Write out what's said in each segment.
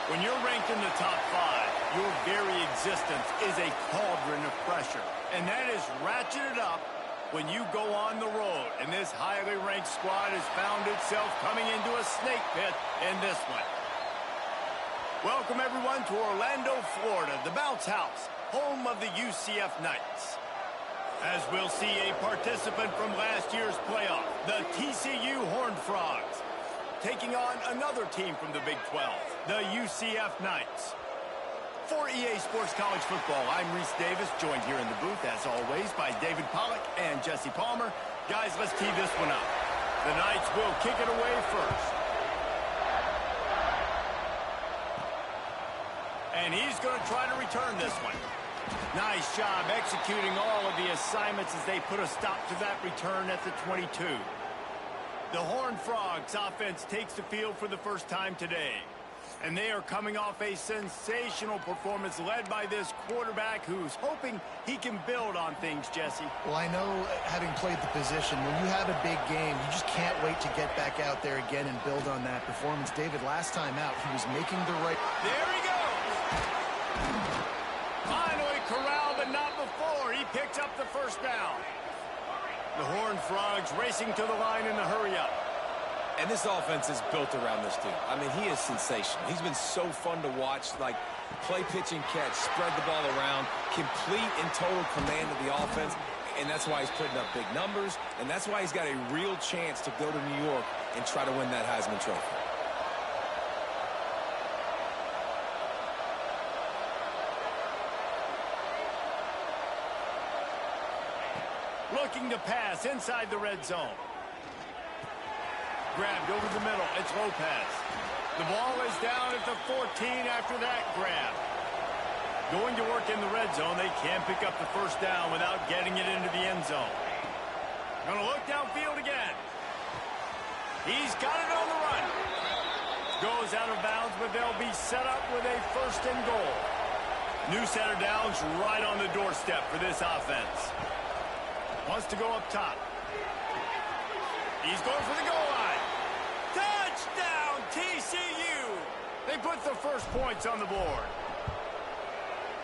When you're ranked in the top 5, your very existence is a cauldron of pressure. And that is ratcheted up when you go on the road. And this highly ranked squad has found itself coming into a snake pit in this one. Welcome, everyone, to Orlando, Florida, the bounce house, home of the UCF Knights. As we'll see a participant from last year's playoff, the TCU Horned Frogs, taking on another team from the Big 12, the UCF Knights. For EA Sports College Football, I'm Reese Davis, joined here in the booth, as always, by David Pollack and Jesse Palmer. Guys, let's tee this one up. The Knights will kick it away first. And he's going to try to return this one. Nice job executing all of the assignments as they put a stop to that return at the 22. The Horned Frogs offense takes the field for the first time today. And they are coming off a sensational performance led by this quarterback who's hoping he can build on things, Jesse. Well, I know, having played the position, when you have a big game, you just can't wait to get back out there again and build on that performance. David, last time out, he was making the right... There he goes! Finally corralled, but not before. He picked up the first down. The Horned Frogs racing to the line in the hurry-up. And this offense is built around this dude. I mean, he is sensational. He's been so fun to watch, like play, pitch, and catch, spread the ball around, complete and total command of the offense, and that's why he's putting up big numbers, and that's why he's got a real chance to go to New York and try to win that Heisman Trophy. Looking to pass inside the red zone. Grabbed over the middle. It's Lopez. The ball is down at the 14 after that grab. Going to work in the red zone. They can pick up the first down without getting it into the end zone. Going to look downfield again. He's got it on the run. Goes out of bounds, but they'll be set up with a first and goal. New set of downs right on the doorstep for this offense. Wants to go up top. He's going for the goal line. Touchdown, TCU! They put the first points on the board.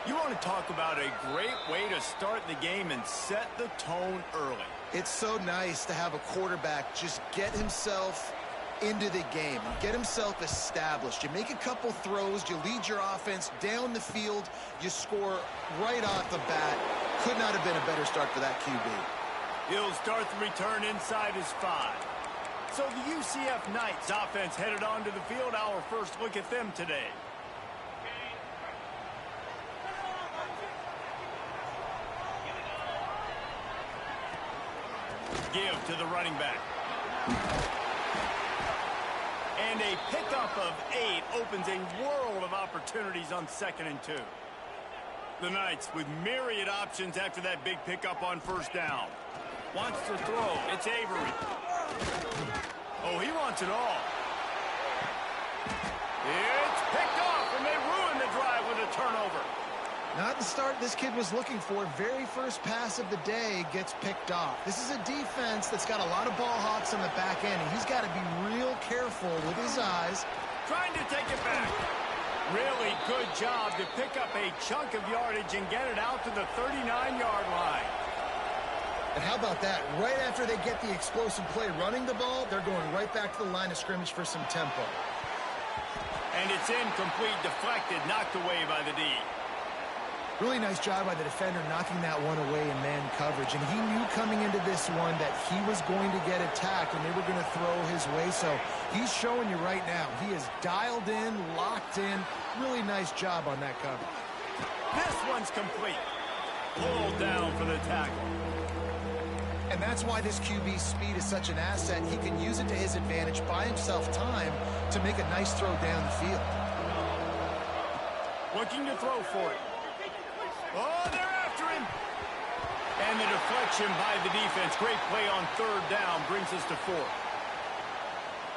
You want to talk about a great way to start the game and set the tone early. It's so nice to have a quarterback just get himself into the game, get himself established. You make a couple throws, you lead your offense down the field, you score right off the bat. Could not have been a better start for that QB. He'll start the return inside his 5. So the UCF Knights offense headed onto the field. Our first look at them today. Give to the running back. And a pickup of 8 opens a world of opportunities on 2nd and 2. The Knights with myriad options after that big pickup on first down. Wants to throw. It's Avery. Oh, he wants it all. It's picked off, and they ruin the drive with a turnover. Not the start this kid was looking for. Very first pass of the day gets picked off. This is a defense that's got a lot of ball hawks on the back end, and he's got to be real careful with his eyes. Trying to take it back. Really good job to pick up a chunk of yardage and get it out to the 39-yard line. And how about that? Right after they get the explosive play running the ball, they're going right back to the line of scrimmage for some tempo. And it's incomplete, deflected, knocked away by the D. Really nice job by the defender knocking that one away in man coverage. And he knew coming into this one that he was going to get attacked and they were going to throw his way. So he's showing you right now. He is dialed in, locked in. Really nice job on that cover. This one's complete. Pulled down for the tackle. And that's why this QB's speed is such an asset. He can use it to his advantage, buy himself time to make a nice throw down the field. Looking to throw for it. Oh, they're after him. And the deflection by the defense. Great play on 3rd down brings us to 4th.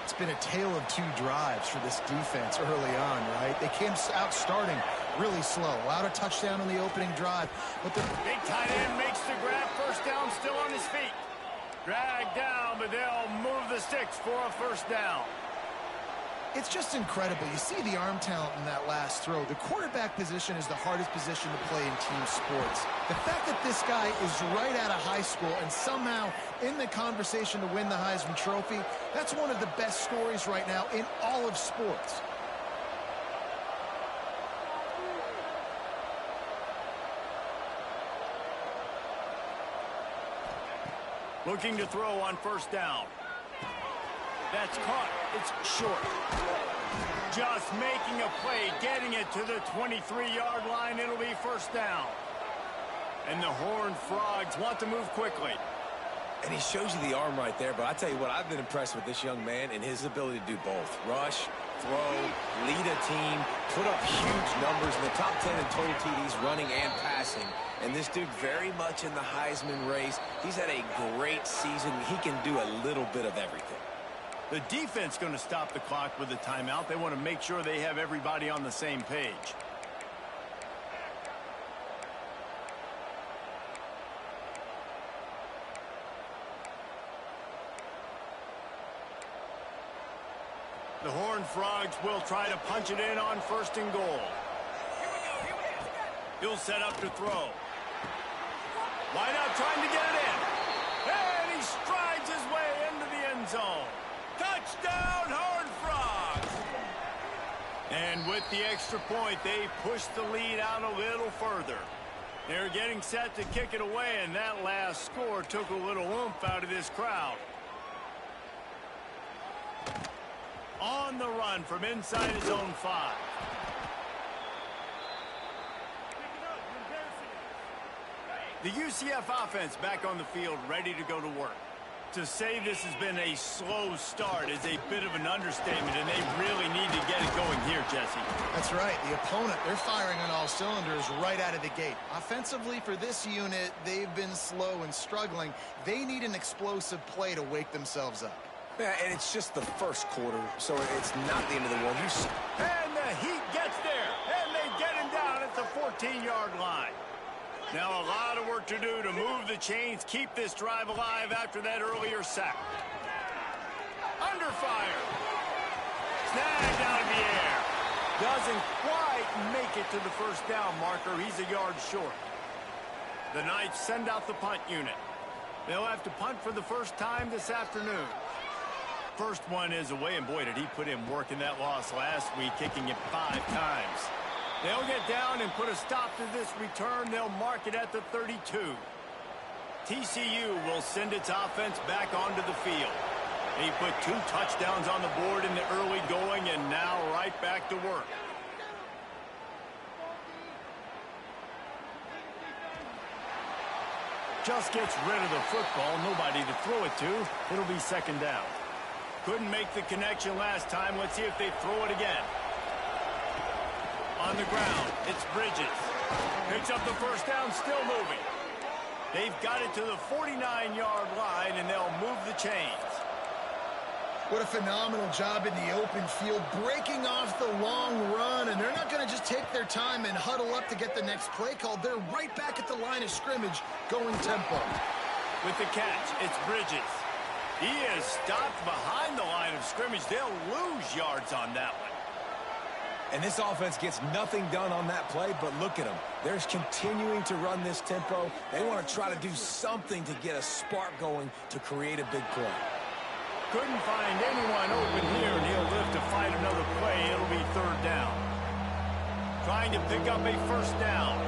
It's been a tale of 2 drives for this defense early on, right? They came out starting really slow. Allowed a touchdown on the opening drive. But the big tight end makes the grab. First down, still on his feet. Dragged down, but they'll move the sticks for a first down. It's just incredible. You see the arm talent in that last throw. The quarterback position is the hardest position to play in team sports. The fact that this guy is right out of high school and somehow in the conversation to win the Heisman Trophy, that's one of the best stories right now in all of sports. Looking to throw on first down. That's caught. It's short. Just making a play, getting it to the 23-yard line. It'll be first down. And the Horned Frogs want to move quickly. And he shows you the arm right there, but I tell you what, I've been impressed with this young man and his ability to do both. Rush, throw, lead a team, put up huge numbers in the top 10 in total TDs running and passing. And this dude very much in the Heisman race. He's had a great season. He can do a little bit of everything. The defense going to stop the clock with a timeout. They want to make sure they have everybody on the same page. The Horned Frogs will try to punch it in on first and goal. He'll set up to throw. Wide out trying to get it in. And he strides his way into the end zone. Touchdown, Horned Frogs! And with the extra point, they push the lead out a little further. They're getting set to kick it away, and that last score took a little oomph out of this crowd. On the run from inside his own 5. The UCF offense back on the field, ready to go to work. To say this has been a slow start is a bit of an understatement, and they really need to get it going here, Jesse. That's right. The opponent, they're firing on all cylinders right out of the gate. Offensively for this unit, they've been slow and struggling. They need an explosive play to wake themselves up. Yeah, and it's just the first quarter, so it's not the end of the world. And the Heat gets there, and they get him down at the 14-yard line. Now a lot of work to do to move the chains, keep this drive alive after that earlier sack. Under fire. Snagged out of the air. Doesn't quite make it to the first down marker. He's a yard short. The Knights send out the punt unit. They'll have to punt for the first time this afternoon. First one is away, and boy, did he put in work in that loss last week, kicking it 5 times. They'll get down and put a stop to this return. They'll mark it at the 32. TCU will send its offense back onto the field. He put 2 touchdowns on the board in the early going, and now right back to work. Just gets rid of the football. Nobody to throw it to. It'll be second down. Couldn't make the connection last time. Let's see if they throw it again. On the ground, it's Bridges. Picks up the first down, still moving. They've got it to the 49-yard line, and they'll move the chains. What a phenomenal job in the open field, breaking off the long run, and they're not going to just take their time and huddle up to get the next play called. They're right back at the line of scrimmage, going tempo. With the catch, it's Bridges. He is stopped behind the line of scrimmage. They'll lose yards on that one. And this offense gets nothing done on that play, but look at them. They're continuing to run this tempo. They want to try to do something to get a spark going to create a big play. Couldn't find anyone open here, and he'll live to fight another play. It'll be third down. Trying to pick up a first down.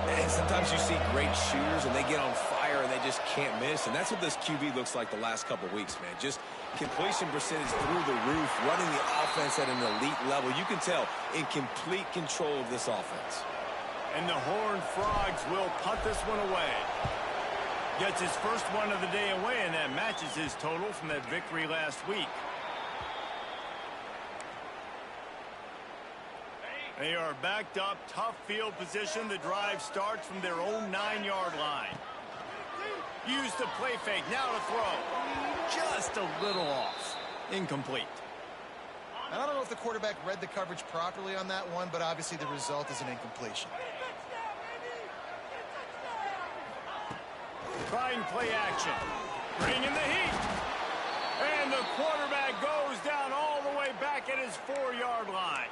And sometimes you see great shooters, and they get on fire, and they just can't miss. And that's what this QB looks like the last couple weeks, man. Just completion percentage through the roof, running the offense at an elite level. You can tell in complete control of this offense. And the Horned Frogs will punt this one away. Gets his first one of the day away, and that matches his total from that victory last week. They are backed up, tough field position. The drive starts from their own 9-yard line. Use the play fake, now to throw. Just a little off. Incomplete. I don't know if the quarterback read the coverage properly on that one, but obviously the result is an incompletion. Trying play action. Bring in the heat. And the quarterback goes down all the way back back at his 4-yard line.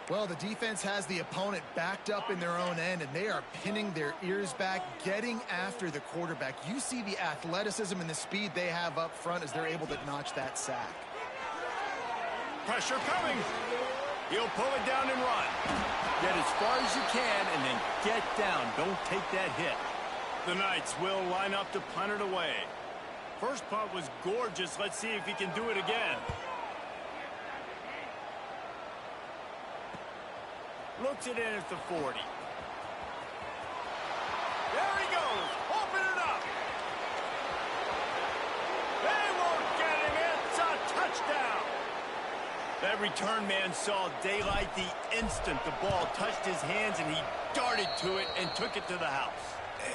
Well, the defense has the opponent backed up in their own end, and they are pinning their ears back, getting after the quarterback. You see the athleticism and the speed they have up front as they're able to notch that sack. Pressure coming. He'll pull it down and run. Get as far as you can and then get down. Don't take that hit. The Knights will line up to punt it away. First punt was gorgeous. Let's see if he can do it again. Looks it in at the 40. There he goes. Open it up. They won't get him. It's a touchdown. That return man saw daylight the instant the ball touched his hands, and he darted to it and took it to the house.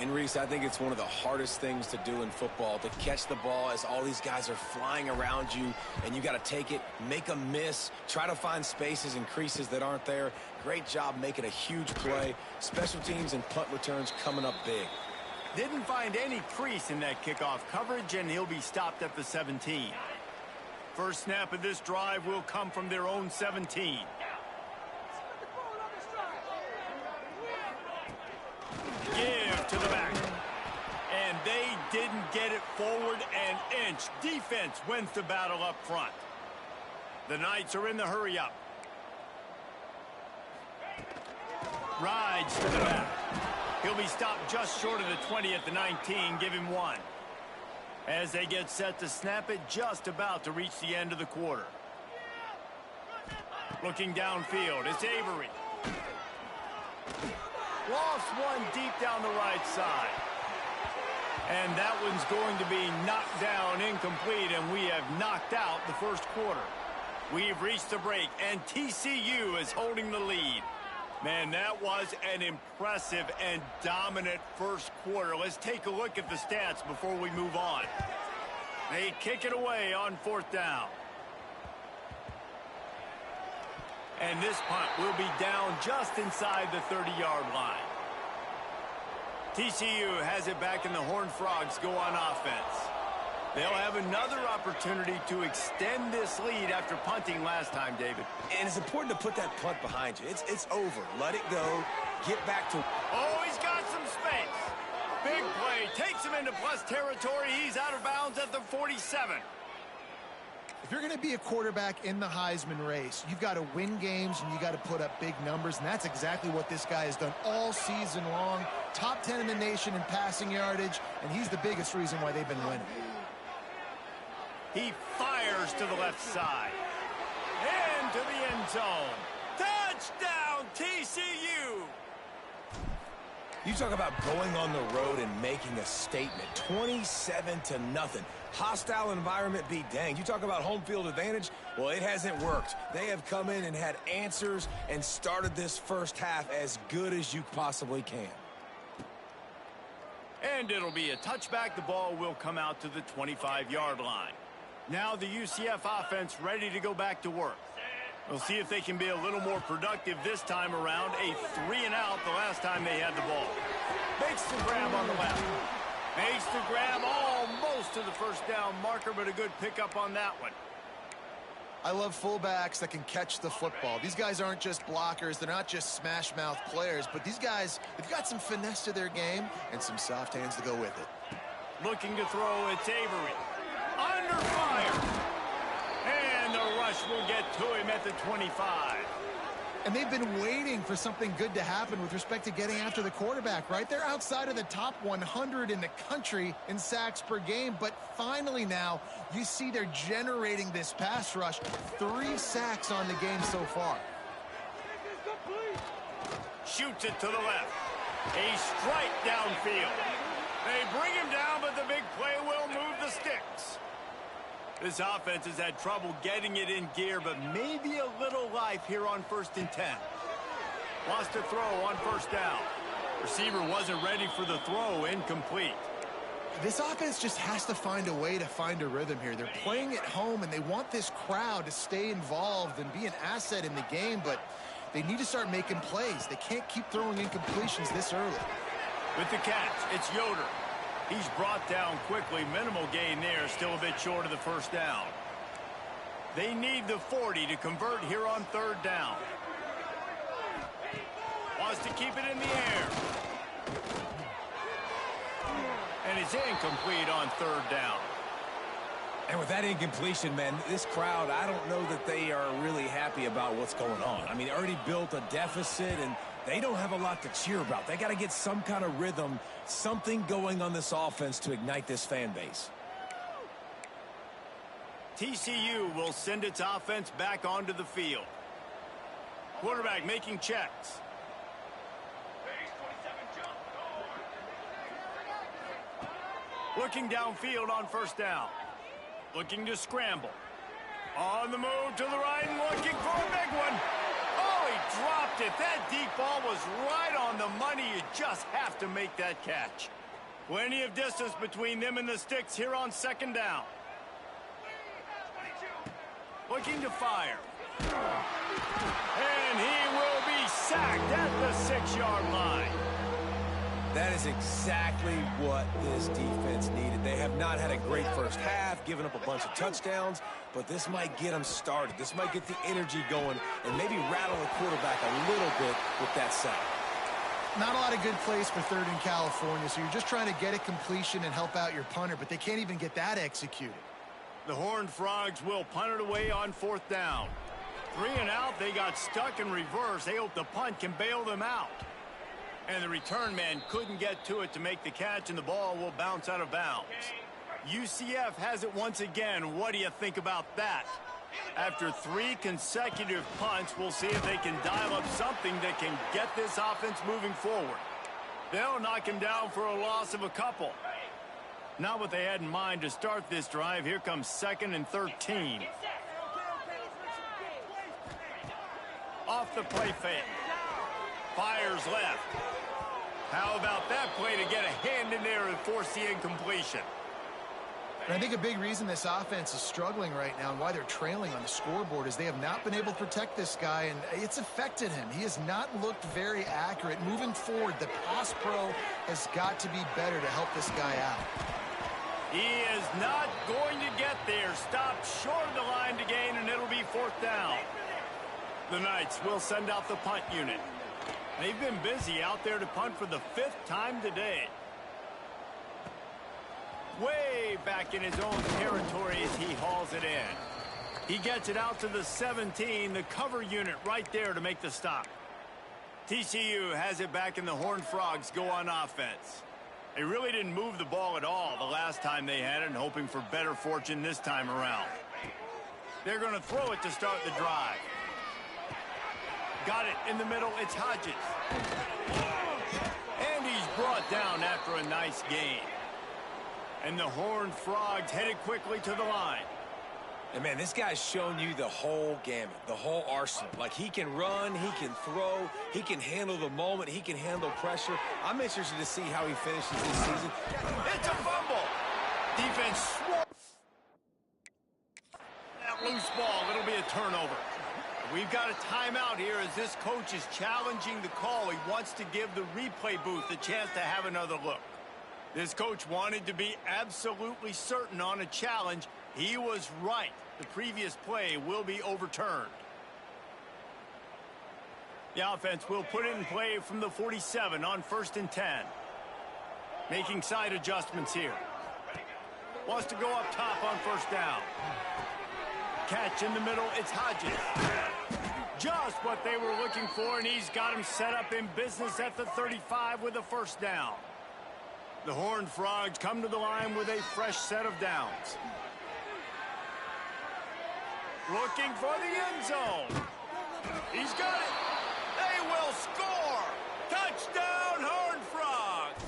And, Reese, I think it's one of the hardest things to do in football, to catch the ball as all these guys are flying around you, and you got to take it, make a miss, try to find spaces and creases that aren't there. Great job making a huge play. Special teams and punt returns coming up big. Didn't find any crease in that kickoff coverage, and he'll be stopped at the 17. First snap of this drive will come from their own 17. Give to the back. And they didn't get it forward an inch. Defense wins the battle up front. The Knights are in the hurry-up. Rides to the back. He'll be stopped just short of the 20 at the 19. Give him 1. As they get set to snap it, just about to reach the end of the quarter. Looking downfield, it's Avery. Lost one deep down the right side. And that one's going to be knocked down incomplete, and we have knocked out the first quarter. We've reached the break, and TCU is holding the lead. Man, that was an impressive and dominant first quarter. Let's take a look at the stats before we move on. They kick it away on 4th down. And this punt will be down just inside the 30-yard line. TCU has it back, and the Horned Frogs go on offense. They'll have another opportunity to extend this lead after punting last time, David. And it's important to put that punt behind you. It's over. Let it go. Get back to... Oh, he's got some space. Big play. Takes him into plus territory. He's out of bounds at the 47. If you're going to be a quarterback in the Heisman race, you've got to win games and you got to put up big numbers, and that's exactly what this guy has done all season long. Top 10 in the nation in passing yardage, and he's the biggest reason why they've been winning. He fires to the left side. Into the end zone. Touchdown, TCU! You talk about going on the road and making a statement. 27-0. Hostile environment be danged. You talk about home field advantage. Well, it hasn't worked. They have come in and had answers and started this first half as good as you possibly can. And it'll be a touchback. The ball will come out to the 25-yard line. Now the UCF offense ready to go back to work. We'll see if they can be a little more productive this time around. A 3-and-out the last time they had the ball. Makes the grab on the left. Makes the grab almost to the first down marker, but a good pickup on that one. I love fullbacks that can catch the football. These guys aren't just blockers. They're not just smash-mouth players, but these guys, they've got some finesse to their game and some soft hands to go with it. Looking to throw, it's Avery. Under fire. And the rush will get to him at the 25. And they've been waiting for something good to happen with respect to getting after the quarterback, right? They're outside of the top 100 in the country in sacks per game, but finally now you see they're generating this pass rush. 3 sacks on the game so far. Shoots it to the left. A strike downfield. They bring him down, but the big play will move the sticks. This offense has had trouble getting it in gear, but maybe a little life here on 1st and 10. Lost a throw on 1st down. Receiver wasn't ready for the throw, incomplete. This offense just has to find a way to find a rhythm here. They're playing at home, and they want this crowd to stay involved and be an asset in the game, but they need to start making plays. They can't keep throwing incompletions this early. With the catch, it's Yoder. He's brought down quickly. Minimal gain there, still a bit short of the 1st down. They need the 40 to convert here on third down. Wants to keep it in the air. And it's incomplete on third down. And with that incompletion, man, this crowd, I don't know that they are really happy about what's going on. I mean, they already built a deficit, and they don't have a lot to cheer about. They got to get some kind of rhythm, something going on this offense to ignite this fan base. TCU will send its offense back onto the field. Quarterback making checks. Looking downfield on first down. Looking to scramble. On the move to the right and looking for a big one. Oh, he dropped it. That deep ball was right on the money. You just have to make that catch. Plenty of distance between them and the sticks here on second down. Looking to fire. And he will be sacked at the 6-yard line. That is exactly what this defense needed. They have not had a great first half, given up a bunch of touchdowns, but this might get them started. This might get the energy going and maybe rattle the quarterback a little bit with that sack. Not a lot of good plays for third in California, so you're just trying to get a completion and help out your punter, but they can't even get that executed. The Horned Frogs will punt it away on fourth down. 3 and out, they got stuck in reverse. They hope the punt can bail them out. And the return man couldn't get to it to make the catch, and the ball will bounce out of bounds. UCF has it once again. What do you think about that? After 3 consecutive punts, we'll see if they can dial up something that can get this offense moving forward. They'll knock him down for a loss of a couple. Not what they had in mind to start this drive. Here comes 2nd and 13. Off the play fake. Fires left. How about that play to get a hand in there and force the incompletion? And I think a big reason this offense is struggling right now and why they're trailing on the scoreboard is they have not been able to protect this guy, and it's affected him. He has not looked very accurate. Moving forward, the pass pro has got to be better to help this guy out. He is not going to get there. Stopped short of the line to gain, and it'll be fourth down. The Knights will send out the punt unit. They've been busy out there to punt for the 5th time today. Way back in his own territory as he hauls it in. He gets it out to the 17, the cover unit right there to make the stop. TCU has it back, and the Horned Frogs go on offense. They really didn't move the ball at all the last time they had it, and hoping for better fortune this time around. They're going to throw it to start the drive. Got it in the middle. It's Hodges. And he's brought down after a nice gain. And the Horned Frogs headed quickly to the line. And, man, this guy's shown you the whole gamut, the whole arsenal. Like, he can run, he can throw, he can handle the moment, he can handle pressure. I'm interested to see how he finishes this season. It's a fumble. Defense swore that loose ball. It'll be a turnover. We've got a timeout here as this coach is challenging the call. He wants to give the replay booth a chance to have another look. This coach wanted to be absolutely certain on a challenge. He was right. The previous play will be overturned. The offense will put it in play from the 47 on 1st and 10. Making side adjustments here. Wants to go up top on first down. Catch in the middle. It's Hodges. Just what they were looking for, and he's got him set up in business at the 35 with a first down. The Horned Frogs come to the line with a fresh set of downs. Looking for the end zone. He's got it. They will score. Touchdown, Horned Frogs.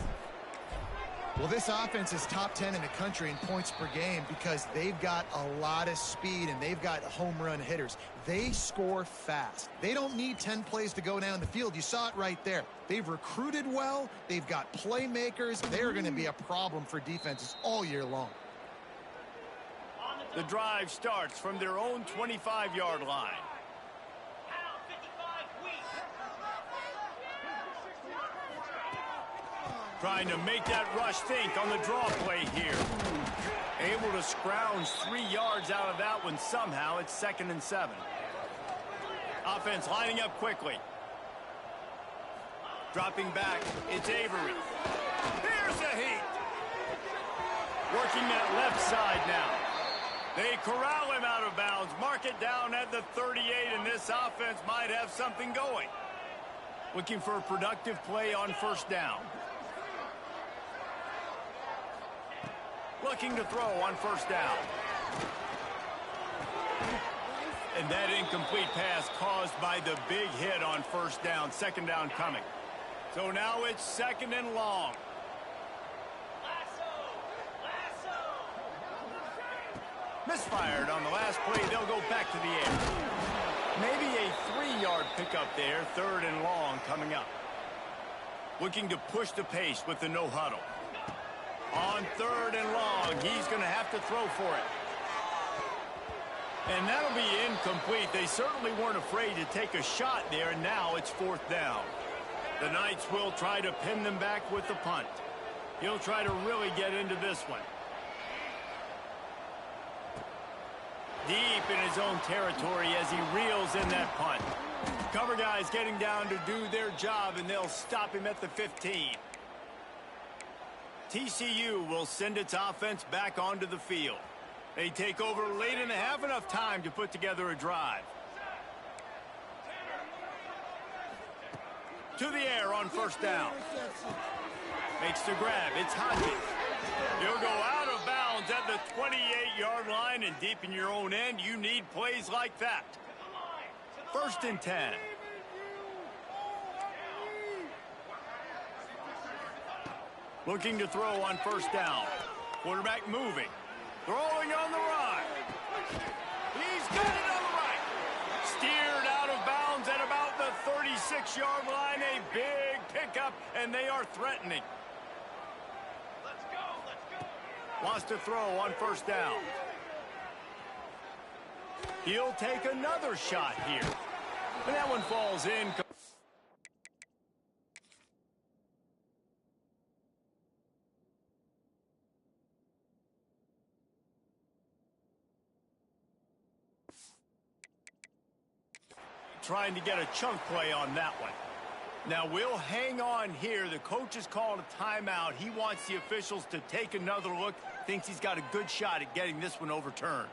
Well, this offense is top 10 in the country in points per game because they've got a lot of speed and they've got home run hitters. They score fast. They don't need 10 plays to go down the field. You saw it right there. They've recruited well. They've got playmakers. They're going to be a problem for defenses all year long. The drive starts from their own 25-yard line. Trying to make that rush think on the draw play here. Able to scrounge 3 yards out of that one somehow. It's 2nd and 7. Offense lining up quickly. Dropping back, it's Avery. Here's the heat. Working that left side now. They corral him out of bounds. Mark it down at the 38, and this offense might have something going. Looking for a productive play on 1st down. Looking to throw on 1st down. And that incomplete pass caused by the big hit on 1st down. 2nd down coming. So now it's 2nd and long. Misfired on the last play. They'll go back to the air. Maybe a 3-yard pickup there. 3rd and long coming up. Looking to push the pace with the no huddle. On 3rd and long, he's going to have to throw for it. And that'll be incomplete. They certainly weren't afraid to take a shot there, and now it's 4th down. The Knights will try to pin them back with the punt. He'll try to really get into this one. Deep in his own territory as he reels in that punt. Cover guys getting down to do their job, and they'll stop him at the 15. TCU will send its offense back onto the field. They take over late in the half, enough time to put together a drive. To the air on 1st down. Makes the grab. It's Hodges. He'll go out of bounds at the 28-yard line, and deep in your own end, you need plays like that. 1st and 10. Looking to throw on 1st down. Quarterback moving. Throwing on the run. He's got it on the right. Steered out of bounds at about the 36-yard line. A big pickup, and they are threatening. Let's go. Wants to throw on 1st down. He'll take another shot here. And that one falls in. Trying to get a chunk play on that one. Now we'll hang on here. The coach has called a timeout. He wants the officials to take another look. Thinks he's got a good shot at getting this one overturned.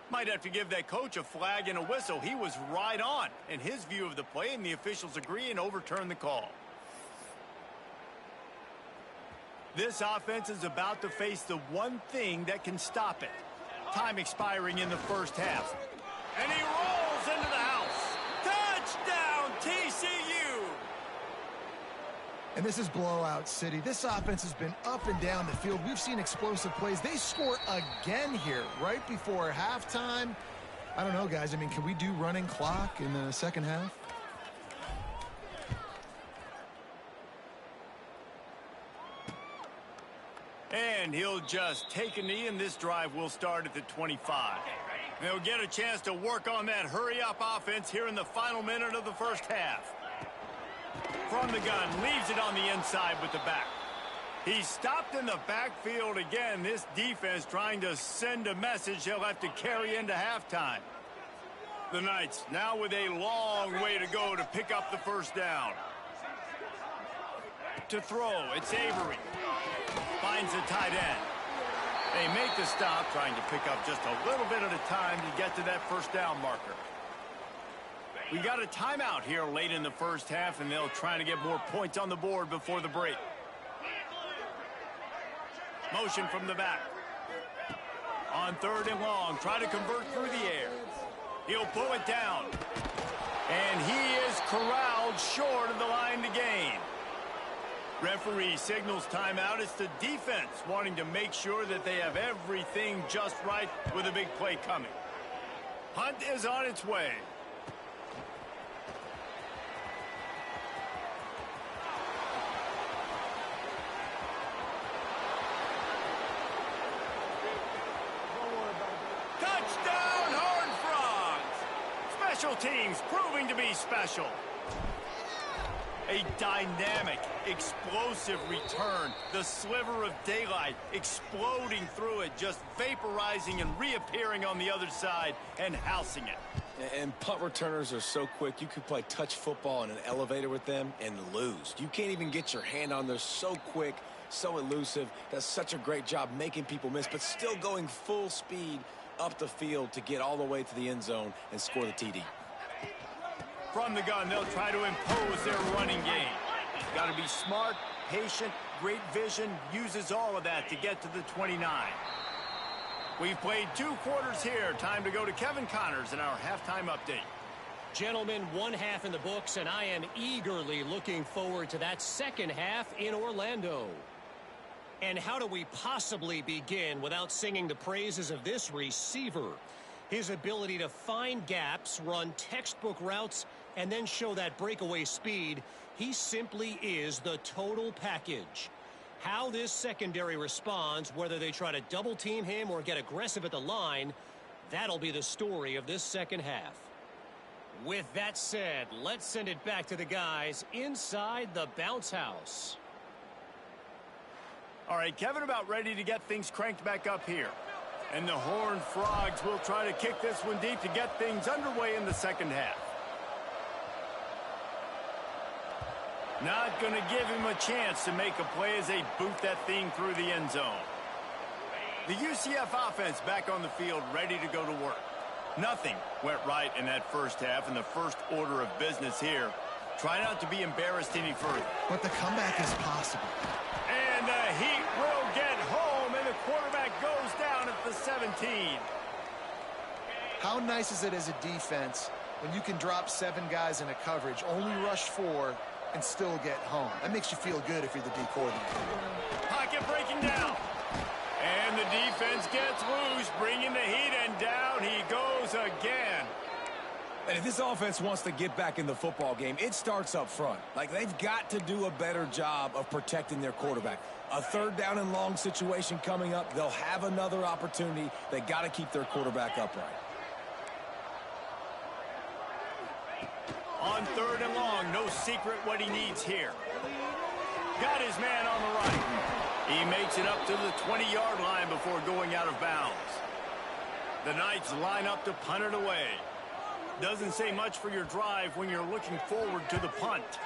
Might have to give that coach a flag and a whistle. He was right on in his view of the play, and the officials agree and overturn the call. This offense is about to face the one thing that can stop it. Time expiring in the 1st half. And he rolls into the house. Touchdown, TCU! And this is blowout city. This offense has been up and down the field. We've seen explosive plays. They score again here right before halftime. I don't know, guys. I mean, can we do running clock in the 2nd half? And he'll just take a knee, and this drive will start at the 25. They'll get a chance to work on that hurry-up offense here in the final minute of the 1st half. From the gun, leaves it on the inside with the back. He's stopped in the backfield again. This defense trying to send a message they'll have to carry into halftime. The Knights now with a long way to go to pick up the 1st down. To throw, it's Avery. Finds the tight end. They make the stop, trying to pick up just a little bit at a time to get to that 1st down marker. We got a timeout here late in the 1st half, and they'll try to get more points on the board before the break. Motion from the back. On 3rd and long, try to convert through the air. He'll pull it down. And he is corralled short of the line to gain. Referee signals timeout. It's the defense wanting to make sure that they have everything just right with a big play coming. Hunt is on its way. Touchdown, Horned Frogs! Special teams proving to be special. A dynamic, explosive return. The sliver of daylight exploding through it, just vaporizing and reappearing on the other side and housing it. And punt returners are so quick, you could play touch football in an elevator with them and lose. You can't even get your hand on them. So quick, so elusive. Does such a great job making people miss, but still going full speed up the field to get all the way to the end zone and score the TD. From the gun, they'll try to impose their running game. Got to be smart, patient, great vision, uses all of that to get to the 29. We've played 2 quarters here. Time to go to Kevin Connors in our halftime update. Gentlemen, 1 half in the books, and I am eagerly looking forward to that second half in Orlando. And how do we possibly begin without singing the praises of this receiver? His ability to find gaps, run textbook routes, and then show that breakaway speed. He simply is the total package. How this secondary responds, whether they try to double team him or get aggressive at the line, that'll be the story of this second half. With that said, let's send it back to the guys inside the bounce house. All right, Kevin about ready to get things cranked back up here. And the Horned Frogs will try to kick this one deep to get things underway in the second half. Not going to give him a chance to make a play as they boot that thing through the end zone. The UCF offense back on the field, ready to go to work. Nothing went right in that first half, and the first order of business here. Try not to be embarrassed any further. But the comeback is possible. And the Heat will get home, and the quarterback goes down at the 17. How nice is it as a defense when you can drop 7 guys in a coverage, only rush 4, and still get home? That makes you feel good if you're the D coordinator. Pocket breaking down. And the defense gets loose, bringing the Heat, and down he goes again. And if this offense wants to get back in the football game, it starts up front. Like, they've got to do a better job of protecting their quarterback. A 3rd down and long situation coming up. They'll have another opportunity. They got to keep their quarterback upright. On 3rd and long, no secret what he needs here. Got his man on the right. He makes it up to the 20-yard line before going out of bounds. The Knights line up to punt it away. Doesn't say much for your drive when you're looking forward to the punt.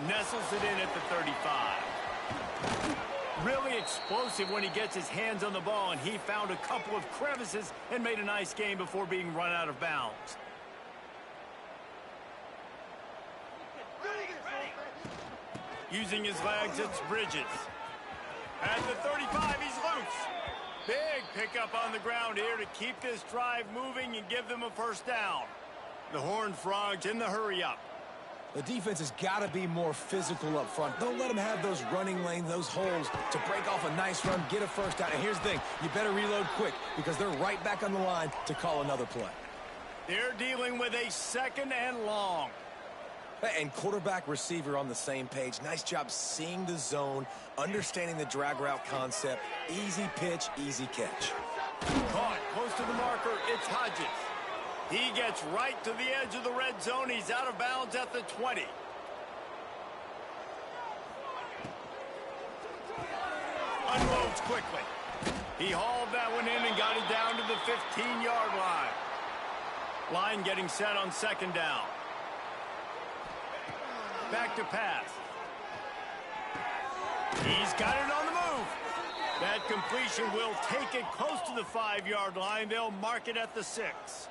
Nestles it in at the 35. Really explosive when he gets his hands on the ball, and he found a couple of crevices and made a nice game before being run out of bounds. Using his legs, it's Bridges. At the 35, he's loose. Big pickup on the ground here to keep this drive moving and give them a first down. The Horned Frogs in the hurry-up. The defense has got to be more physical up front. Don't let them have those running lanes, those holes to break off a nice run, get a first down. And here's the thing, you better reload quick because they're right back on the line to call another play. They're dealing with a 2nd and long. And quarterback receiver on the same page. Nice job seeing the zone, understanding the drag route concept. Easy pitch, easy catch. Caught close to the marker, it's Hodges. He gets right to the edge of the red zone. He's out of bounds at the 20. Unloads quickly. He hauled that one in and got it down to the 15-yard line. Line getting set on 2nd down. Back to pass. He's got it on the move. That completion will take it close to the 5-yard line. They'll mark it at the 6.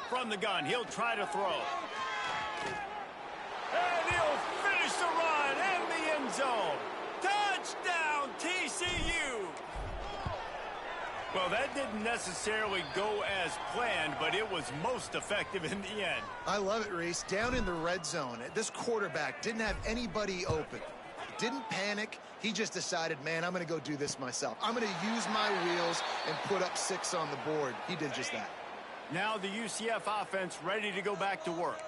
From the gun, he'll try to throw. And he'll finish the run in the end zone. Touchdown, TCU! Well, that didn't necessarily go as planned, but it was most effective in the end. I love it, Reese. Down in the red zone, this quarterback didn't have anybody open. He didn't panic. He just decided, man, I'm going to go do this myself. I'm going to use my wheels and put up 6 on the board. He did just that. Now the UCF offense ready to go back to work.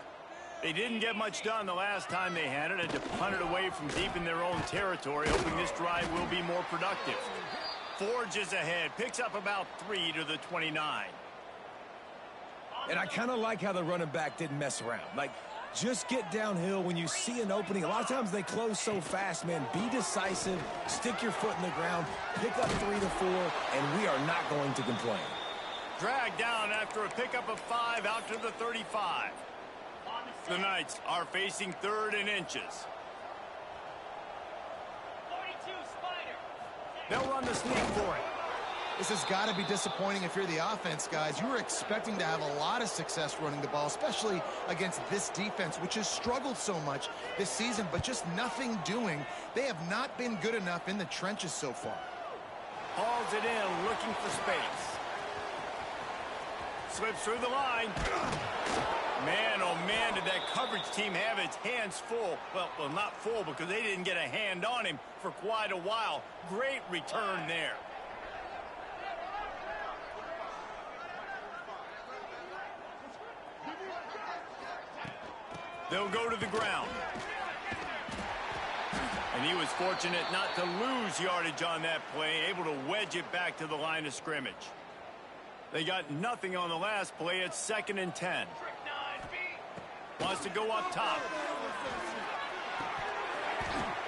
They didn't get much done the last time they had it, and to punt it away from deep in their own territory, hoping this drive will be more productive. forges ahead, picks up about 3 to the 29. And I kind of like how the running back didn't mess around. Like, just get downhill when you see an opening. A lot of times they close so fast, man. Be decisive, stick your foot in the ground, pick up 3 to 4, and we are not going to complain. Dragged down after a pickup of 5 out to the 35. The Knights are facing 3rd and inches. They'll run the sneak for it. This has got to be disappointing if you're the offense, guys. You were expecting to have a lot of success running the ball, especially against this defense, which has struggled so much this season, but just nothing doing. They have not been good enough in the trenches so far. Hauls it in, looking for space. Slips through the line. Man, oh man, did that coverage team have its hands full. Well, not full because they didn't get a hand on him for quite a while. Great return there. They'll go to the ground. And he was fortunate not to lose yardage on that play, able to wedge it back to the line of scrimmage. They got nothing on the last play. It's 2nd and 10. Wants to go up top.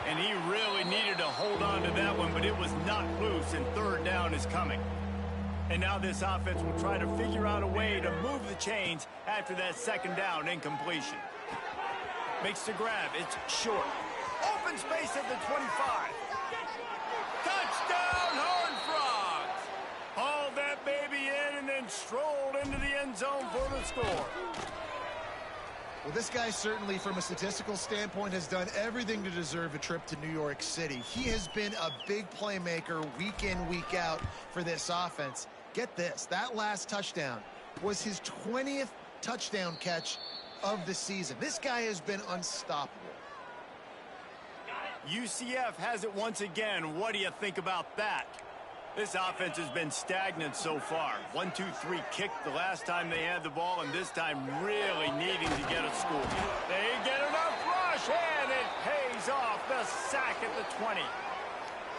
And he really needed to hold on to that one, but it was not loose, and 3rd down is coming. And now this offense will try to figure out a way to move the chains after that 2nd down incompletion. Makes the grab. It's short. Open space at the 25. Touchdown, Horned Frogs! Hauled that baby in and then strolled into the end zone for the score. Well, this guy certainly, from a statistical standpoint, has done everything to deserve a trip to New York City. He has been a big playmaker week in, week out for this offense. Get this, that last touchdown was his 20th touchdown catch of the season. This guy has been unstoppable. UCF has it once again. What do you think about that? This offense has been stagnant so far. 1-2-3 kick the last time they had the ball, and this time really needing to get a score. They get enough rush, and it pays off. The sack at the 20.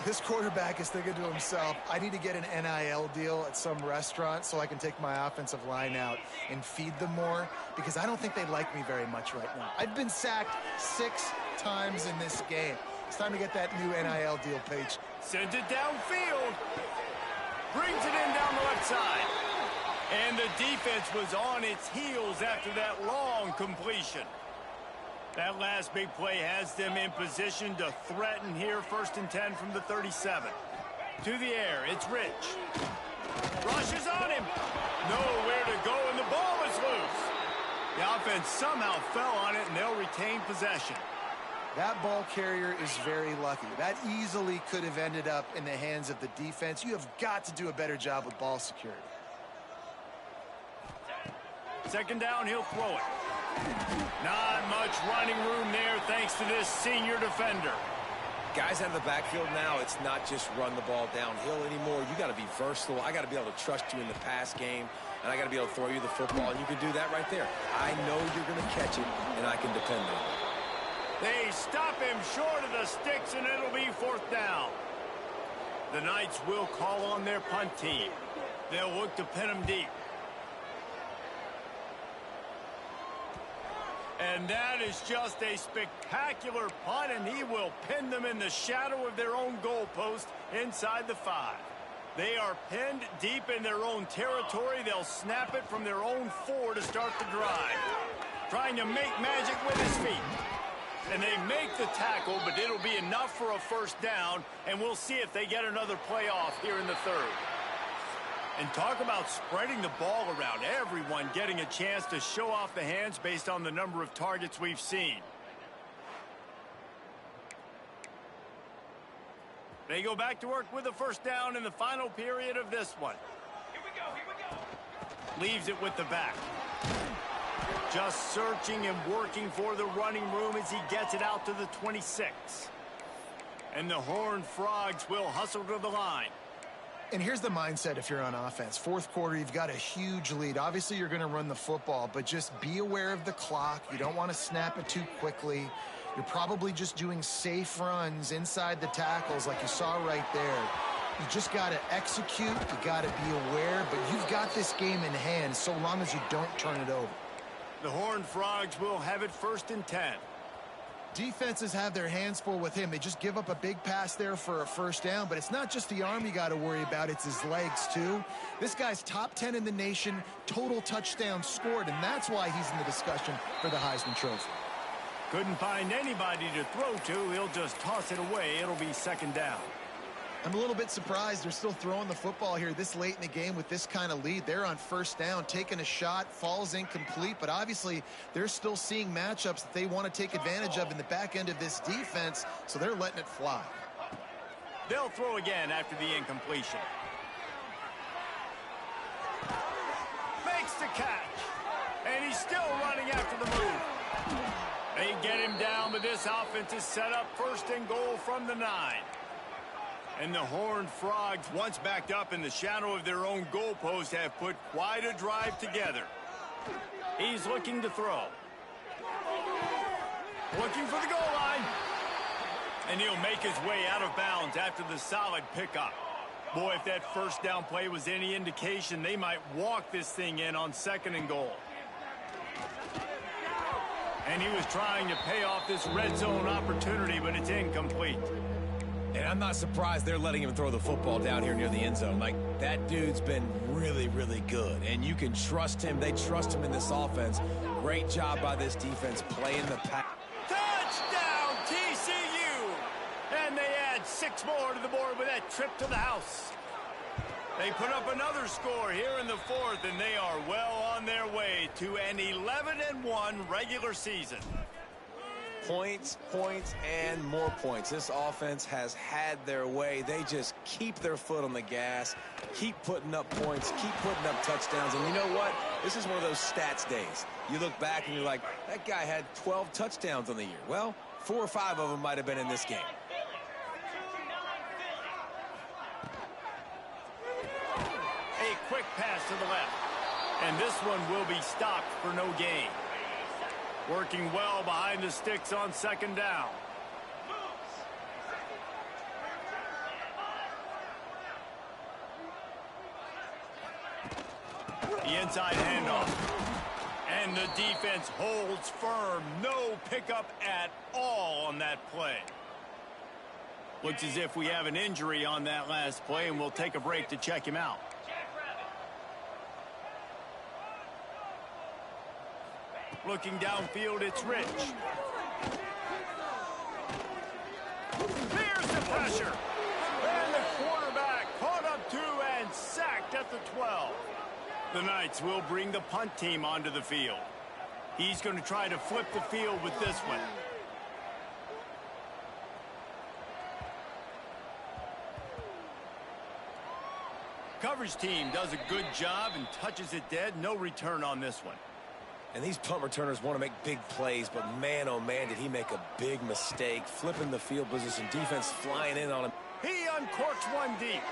This quarterback is thinking to himself, I need to get an NIL deal at some restaurant so I can take my offensive line out and feed them more, because I don't think they like me very much right now. I've been sacked 6 times in this game. It's time to get that new NIL deal, Paige. Sends it downfield. Brings it in down the left side. And the defense was on its heels after that long completion. That last big play has them in position to threaten here. 1st and 10 from the 37. To the air, it's Rich. Rushes on him. Nowhere to go, and the ball is loose. The offense somehow fell on it, and they'll retain possession. That ball carrier is very lucky. That easily could have ended up in the hands of the defense. You have got to do a better job with ball security. 2nd down, he'll throw it. Not much running room there thanks to this senior defender. Guys out of the backfield now, it's not just run the ball downhill anymore. You got to be versatile. I got to be able to trust you in the pass game, and I got to be able to throw you the football, and you can do that right there. I know you're going to catch it, and I can depend on it. They stop him short of the sticks, and it'll be 4th down. The Knights will call on their punt team. They'll look to pin him deep. And that is just a spectacular punt, and he will pin them in the shadow of their own goalpost inside the 5. They are pinned deep in their own territory. They'll snap it from their own 4 to start the drive. Trying to make magic with his feet. And they make the tackle, but it'll be enough for a 1st down, and we'll see if they get another play off here in the 3rd. And talk about spreading the ball around. Everyone getting a chance to show off the hands based on the number of targets we've seen. They go back to work with a 1st down in the final period of this one. Here we go. Leaves it with the back. Just searching and working for the running room as he gets it out to the 26. And the Horned Frogs will hustle to the line. And here's the mindset if you're on offense. 4th quarter, you've got a huge lead. Obviously, you're going to run the football, but just be aware of the clock. You don't want to snap it too quickly. You're probably just doing safe runs inside the tackles like you saw right there. You just got to execute. You got to be aware, but you've got this game in hand so long as you don't turn it over. The Horned Frogs will have it 1st and 10. Defenses have their hands full with him. They just give up a big pass there for a 1st down, but it's not just the arm you got to worry about, it's his legs too. This guy's top 10 in the nation, total touchdowns scored, and that's why he's in the discussion for the Heisman Trophy. Couldn't find anybody to throw to. He'll just toss it away. It'll be 2nd down. I'm a little bit surprised they're still throwing the football here this late in the game with this kind of lead. They're on 1st down, taking a shot, falls incomplete, but obviously they're still seeing matchups that they want to take advantage of in the back end of this defense, so they're letting it fly. They'll throw again after the incompletion. Makes the catch, and he's still running after the move. They get him down, but this offense is set up 1st and goal from the 9. And the Horned Frogs, once backed up in the shadow of their own goalpost, have put quite a drive together. He's looking to throw. Looking for the goal line. And he'll make his way out of bounds after the solid pickup. Boy, if that 1st down play was any indication, they might walk this thing in on 2nd and goal. And he was trying to pay off this red zone opportunity, but it's incomplete. And I'm not surprised they're letting him throw the football down here near the end zone. Like, that dude's been really, really good. And you can trust him. They trust him in this offense. Great job by this defense playing the pass. Touchdown, TCU! And they add 6 more to the board with that trip to the house. They put up another score here in the 4th, and they are well on their way to an 11-1 regular season. Points, points, and more points. This offense has had their way. They just keep their foot on the gas, keep putting up points, keep putting up touchdowns. And you know what? This is one of those stats days. You look back and you're like, that guy had 12 touchdowns on the year. Well, 4 or 5 of them might have been in this game. A quick pass to the left. And this one will be stopped for no gain. Working well behind the sticks on 2nd down. The inside handoff. And the defense holds firm. No pickup at all on that play. Looks as if we have an injury on that last play, and we'll take a break to check him out. Looking downfield, it's Rich. Here's the pressure. And the quarterback caught up 2 and sacked at the 12. The Knights will bring the punt team onto the field. He's going to try to flip the field with this one. Coverage team does a good job and touches it dead. No return on this one. And these punt returners want to make big plays, but man, oh man, did he make a big mistake. Flipping the field position, defense flying in on him. He uncorks one deep.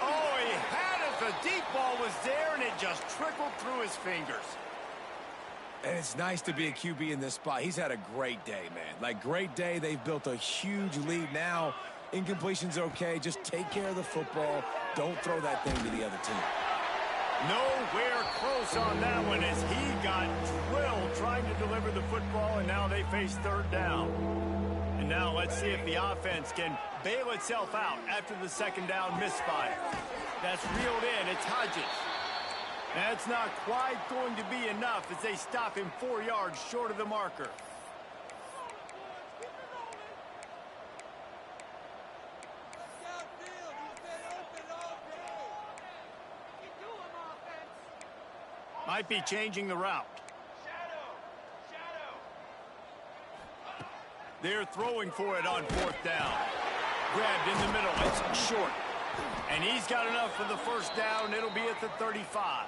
Oh, he had it. The deep ball was there, and it just trickled through his fingers. And it's nice to be a QB in this spot. He's had a great day, man. Like, great day. They've built a huge lead now. Incompletion's okay. Just take care of the football. Don't throw that thing to the other team. Nowhere close on that one as he got drilled trying to deliver the football, and now they face 3rd down. And now let's see if the offense can bail itself out after the 2nd down misfire. That's reeled in. It's Hodges. That's not quite going to be enough as they stop him 4 yards short of the marker. Might be changing the route. They're throwing for it on 4th down. Grabbed in the middle. It's short. And he's got enough for the 1st down. It'll be at the 35.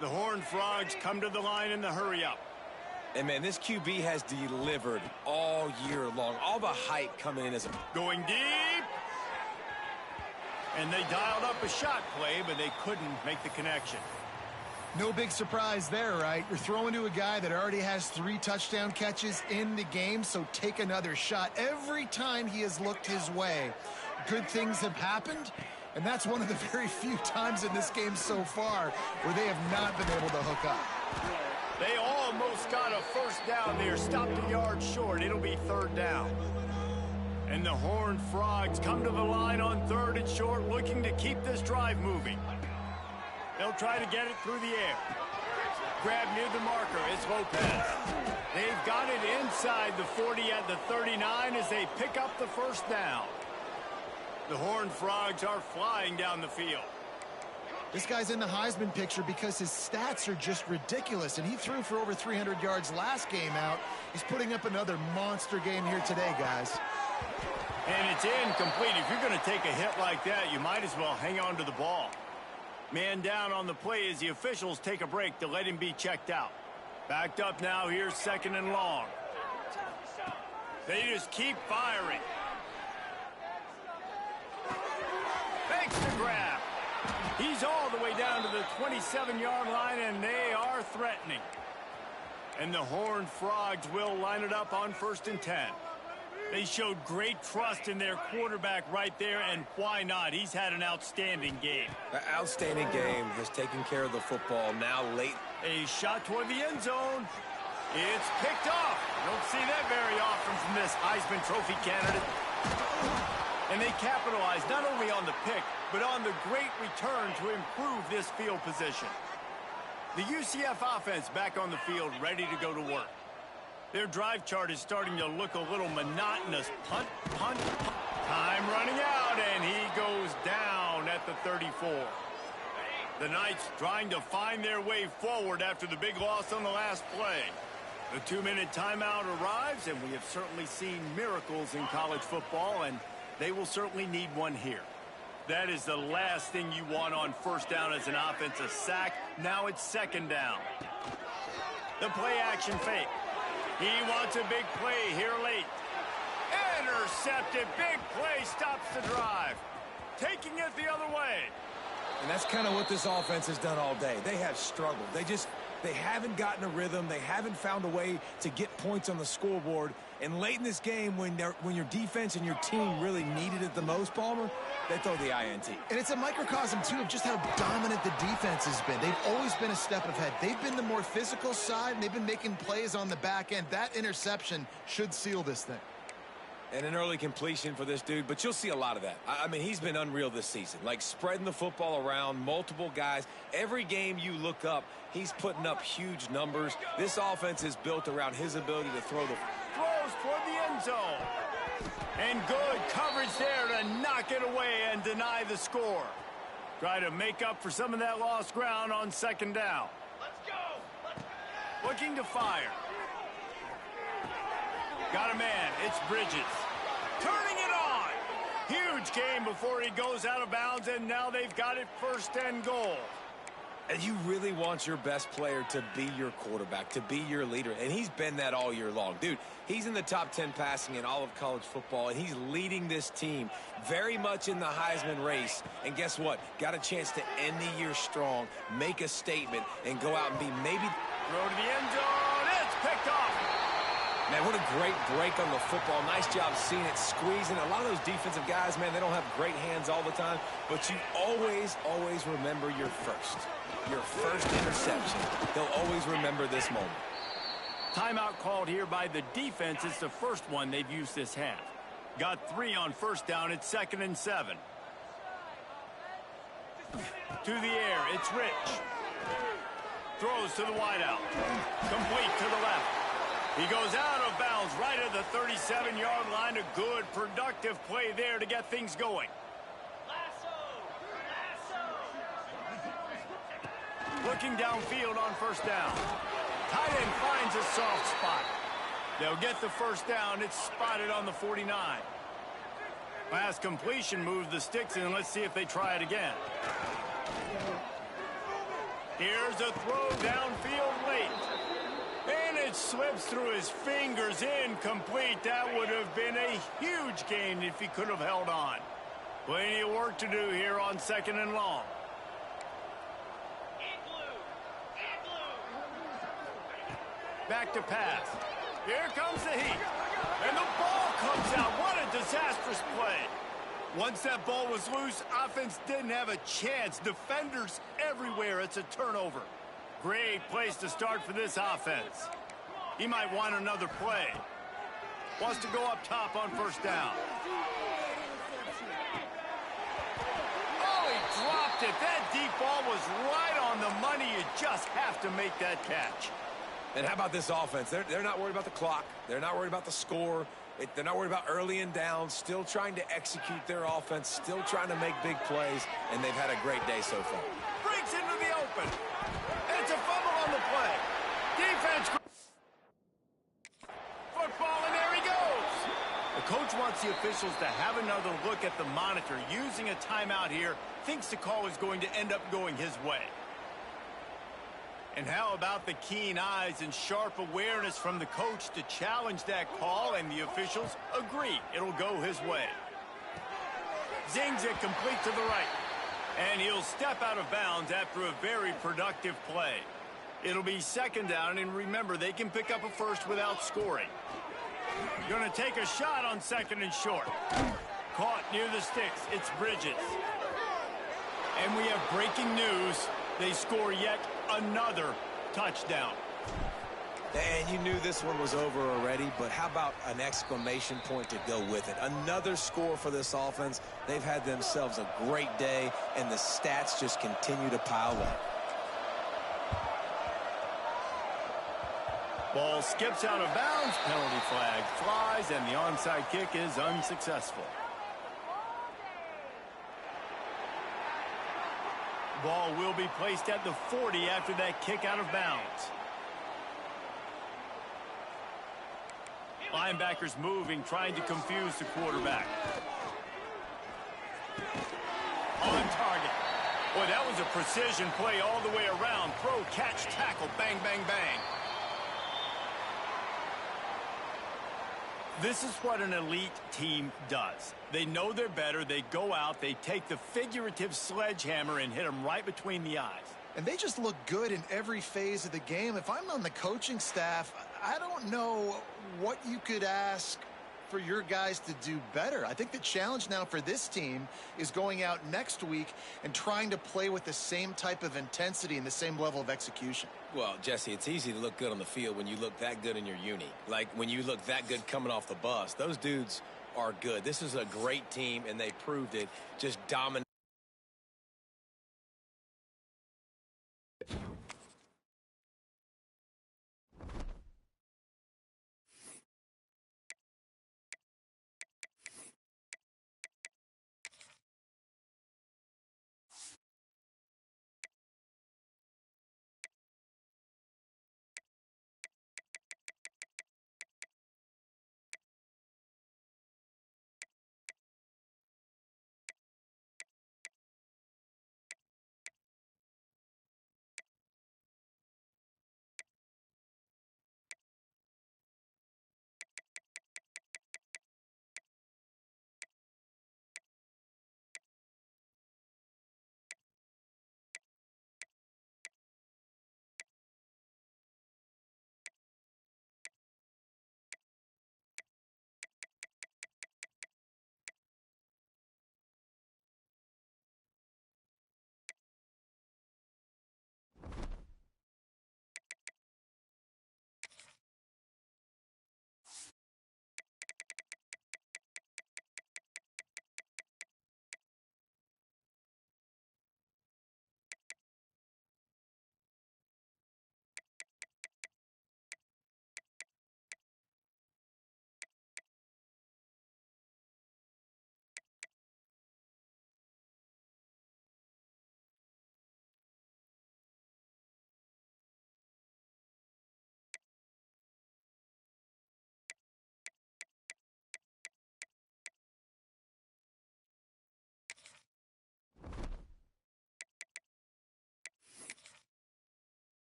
The Horned Frogs come to the line in the hurry up. And, man, this QB has delivered all year long. All the hype coming in as a... Going deep. And they dialed up a shot play, but they couldn't make the connection. No big surprise there, right? You're throwing to a guy that already has 3 touchdown catches in the game, so take another shot. Every time he has looked his way, good things have happened, and that's one of the very few times in this game so far where they have not been able to hook up. They almost got a first down there, stopped a yard short. It'll be third down. And the Horned Frogs come to the line on third and short, looking to keep this drive moving. They'll try to get it through the air. Grab near the marker, it's Lopez. They've got it inside the 40 at the 39 as they pick up the first down. The Horned Frogs are flying down the field. This guy's in the Heisman picture because his stats are just ridiculous, and he threw for over 300 yards last game out. He's putting up another monster game here today, guys. And it's incomplete. If you're going to take a hit like that, you might as well hang on to the ball. Man down on the play as the officials take a break to let him be checked out. Backed up now, here's second and long. They just keep firing. Makes the grab. He's all the way down to the 27-yard line, and they are threatening. And the Horned Frogs will line it up on 1st and 10. They showed great trust in their quarterback right there, and why not? He's had an outstanding game. An outstanding game, has taken care of the football now late. A shot toward the end zone. It's picked off. You don't see that very often from this Heisman Trophy candidate. And they capitalize not only on the pick, but on the great return to improve this field position. The UCF offense back on the field, ready to go to work. Their drive chart is starting to look a little monotonous. Punt, punt, punt. Time running out, and he goes down at the 34. The Knights trying to find their way forward after the big loss on the last play. The 2-minute timeout arrives, and we have certainly seen miracles in college football, and they will certainly need one here. That is the last thing you want on first down as an offense, a sack. Now it's second down. The play action fake. He wants a big play here late. Intercepted. Big play stops the drive. Taking it the other way. And that's kind of what this offense has done all day. They have struggled. They haven't gotten a rhythm. They haven't found a way to get points on the scoreboard. And late in this game, when your defense and your team really needed it the most, Palmer, they throw the INT. And it's a microcosm, too, of just how dominant the defense has been. They've always been a step ahead. They've been the more physical side, and they've been making plays on the back end. That interception should seal this thing. And an early completion for this dude, but you'll see a lot of that. I mean, he's been unreal this season, like spreading the football around, multiple guys. Every game you look up, he's putting up huge numbers. This offense is built around his ability to throw the... Throws toward the end zone. And good coverage there to knock it away and deny the score. Try to make up for some of that lost ground on second down. Let's go. Looking to fire. Got a man. It's Bridges. Turning it on. Huge game before he goes out of bounds, and now they've got it first and goal. And you really want your best player to be your quarterback, to be your leader. And he's been that all year long. Dude, he's in the top 10 passing in all of college football, and he's leading this team very much in the Heisman race. And guess what? Got a chance to end the year strong, make a statement, and go out and be maybe... Throw to the end zone. It's picked off. Man, what a great break on the football. Nice job seeing it, squeezing. A lot of those defensive guys, man, they don't have great hands all the time, but you always, always remember your first interception. They'll always remember this moment. Timeout called here by the defense. It's the first one they've used this half. Got 3 on first down. It's 2nd and 7. To the air, it's Rich. Throws to the wideout. Complete to the left. He goes out of bounds right at the 37-yard line. A good, productive play there to get things going. Looking downfield on first down. Tight end finds a soft spot. They'll get the first down. It's spotted on the 49. Pass completion moves the sticks in. Let's see if they try it again. Here's a throw downfield late. And it slips through his fingers, incomplete. That would have been a huge gain if he could have held on. Plenty of work to do here on 2nd and long. Back to pass. Here comes the heat. And the ball comes out. What a disastrous play. Once that ball was loose, offense didn't have a chance. Defenders everywhere. It's a turnover. Great place to start for this offense. He might want another play. Wants to go up top on first down. Oh, he dropped it. That deep ball was right on the money. You just have to make that catch. And how about this offense? They're not worried about the clock. They're not worried about the score. They're not worried about early and down. Still trying to execute their offense. Still trying to make big plays. And they've had a great day so far. Breaks into the open. And it's a fumble on the play. Defense. Football, and there he goes. The coach wants the officials to have another look at the monitor. Using a timeout here. Thinks the call is going to end up going his way. And how about the keen eyes and sharp awareness from the coach to challenge that call, and the officials agree it'll go his way. Zings it complete to the right. And he'll step out of bounds after a very productive play. It'll be second down, and remember, they can pick up a first without scoring. Going to take a shot on second and short. Caught near the sticks. It's Bridges. And we have breaking news. They score yet another touchdown. And you knew this one was over already, but how about an exclamation point to go with it? Another score for this offense. They've had themselves a great day, and the stats just continue to pile up. Ball skips out of bounds, penalty flag flies, and the onside kick is unsuccessful. Ball will be placed at the 40 after that kick out of bounds. Linebackers moving, trying to confuse the quarterback. On target. Boy, that was a precision play all the way around. Throw, catch, tackle, bang, bang, bang. This is what an elite team does. They know they're better. They go out. They take the figurative sledgehammer and hit them right between the eyes. And they just look good in every phase of the game. If I'm on the coaching staff, I don't know what you could ask for your guys to do better. I think the challenge now for this team is going out next week and trying to play with the same type of intensity and the same level of execution. Well, Jesse, it's easy to look good on the field when you look that good in your uni. Like when you look that good coming off the bus. Those dudes are good. This is a great team, and they proved it. Just dominant.